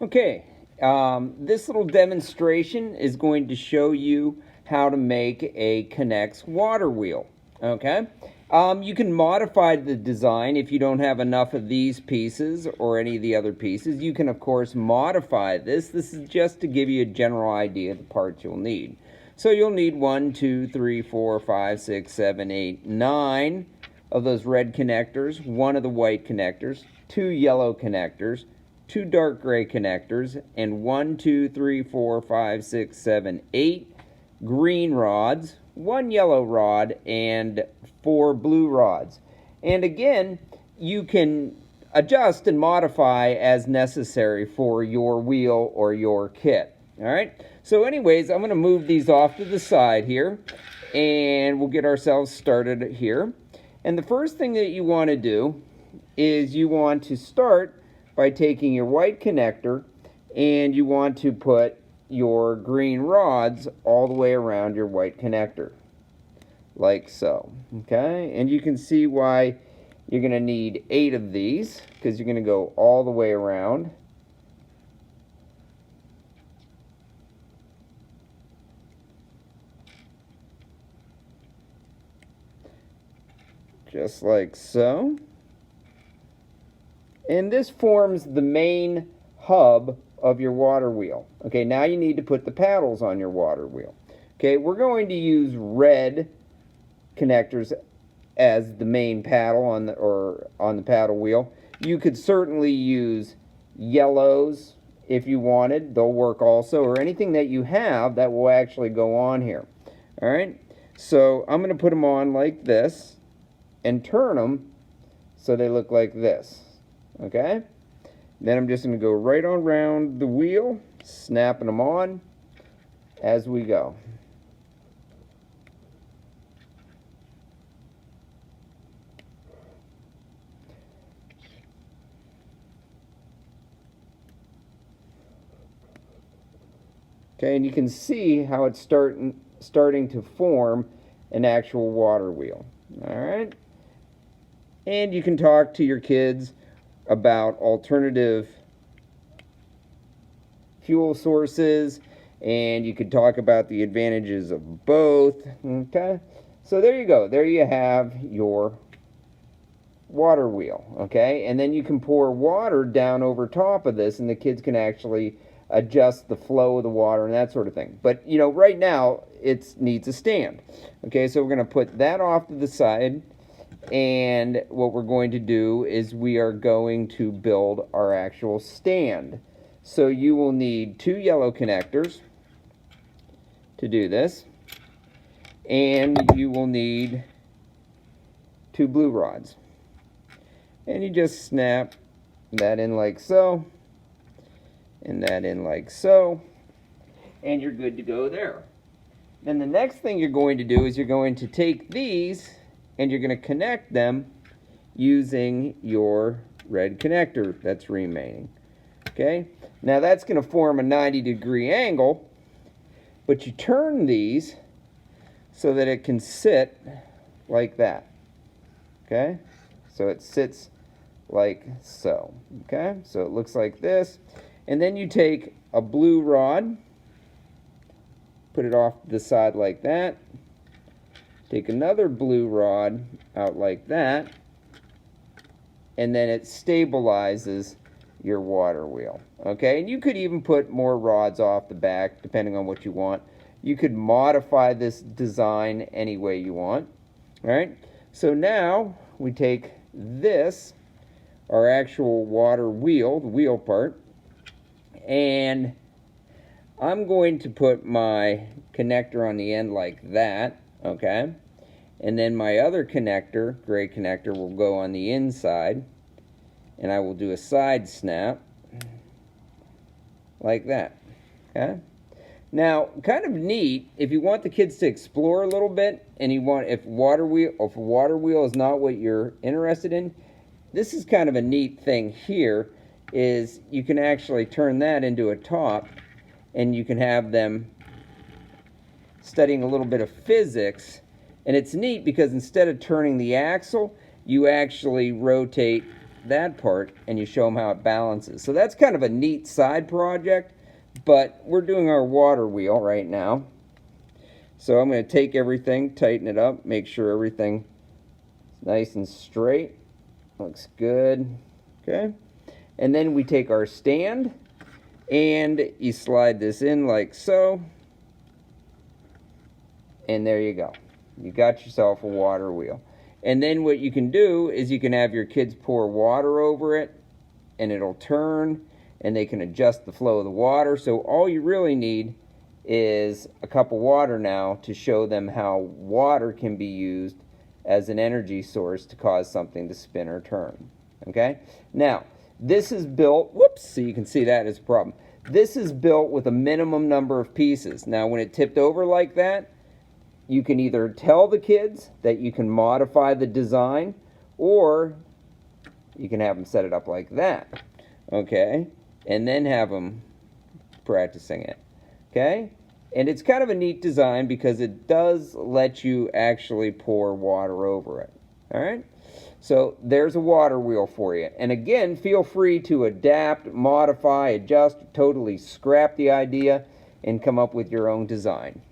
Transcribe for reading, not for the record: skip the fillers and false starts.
Okay, this little demonstration is going to show you how to make a KNEX water wheel. Okay, you can modify the design if you don't have enough of these pieces or any of the other pieces. You can, of course, modify this. This is just to give you a general idea of the parts you'll need. So you'll need 1, 2, 3, 4, 5, 6, 7, 8, 9 of those red connectors, 1 of the white connectors, 2 yellow connectors, 2 dark gray connectors, and 1, 2, 3, 4, 5, 6, 7, 8 green rods, 1 yellow rod, and 4 blue rods. And again, you can adjust and modify as necessary for your wheel or your kit. All right, so anyways, I'm going to move these off to the side here, and we'll get ourselves started here. And the first thing that you want to do is you want to start by taking your white connector, and you want to put your green rods all the way around your white connector, like so. Okay, and you can see why you're going to need 8 of these, because you're going to go all the way around. Just like so. And this forms the main hub of your water wheel. Okay, now you need to put the paddles on your water wheel. Okay, we're going to use red connectors as the main paddle on the paddle wheel. You could certainly use yellows if you wanted. They'll work also, or anything that you have that will actually go on here. All right, so I'm going to put them on like this and turn them so they look like this. Okay, then I'm just going to go right on around the wheel, snapping them on as we go. Okay, and you can see how it's starting to form an actual water wheel. All right, and you can talk to your kids about alternative fuel sources, and you could talk about the advantages of both. Okay, so there you go. There you have your water wheel. Okay, and then you can pour water down over top of this, and the kids can actually adjust the flow of the water and that sort of thing. But you know, right now it needs a stand. Okay, so we're going to put that off to the side, and what we're going to do is we are going to build our actual stand. So you will need 2 yellow connectors to do this, and you will need 2 blue rods. And you just snap that in like so, and that in like so, and you're good to go there. Then the next thing you're going to do is you're going to take these and you're going to connect them using your red connector that's remaining. Okay, now that's going to form a 90-degree angle, but you turn these so that it can sit like that. Okay, so it sits like so. Okay, so it looks like this. And then you take a blue rod, put it off to the side like that, take another blue rod out like that, and then it stabilizes your water wheel. Okay, and you could even put more rods off the back depending on what you want. You could modify this design any way you want. All right, so now we take this, our actual water wheel, the wheel part, and I'm going to put my connector on the end like that, okay? And then my other connector, gray connector, will go on the inside, and I will do a side snap like that, okay? Now, kind of neat, if you want the kids to explore a little bit, and you want, if a water wheel is not what you're interested in, this is kind of a neat thing here, is you can actually turn that into a top, and you can have them studying a little bit of physics. And it's neat because instead of turning the axle, you actually rotate that part, and you show them how it balances. So that's kind of a neat side project, but we're doing our water wheel right now. So I'm going to take everything, tighten it up, make sure everything is nice and straight. Looks good. Okay. And then we take our stand, and you slide this in like so. And there you go. You got yourself a water wheel. And then what you can do is you can have your kids pour water over it, and it'll turn, and they can adjust the flow of the water. So all you really need is a cup of water now to show them how water can be used as an energy source to cause something to spin or turn. Okay? Now, this is built, whoops, so you can see that is a problem. This is built with a minimum number of pieces. Now, when it tipped over like that, you can either tell the kids that you can modify the design, or you can have them set it up like that. Okay? And then have them practicing it. Okay? And it's kind of a neat design because it does let you actually pour water over it. Alright? So there's a water wheel for you. And again, feel free to adapt, modify, adjust, totally scrap the idea, and come up with your own design.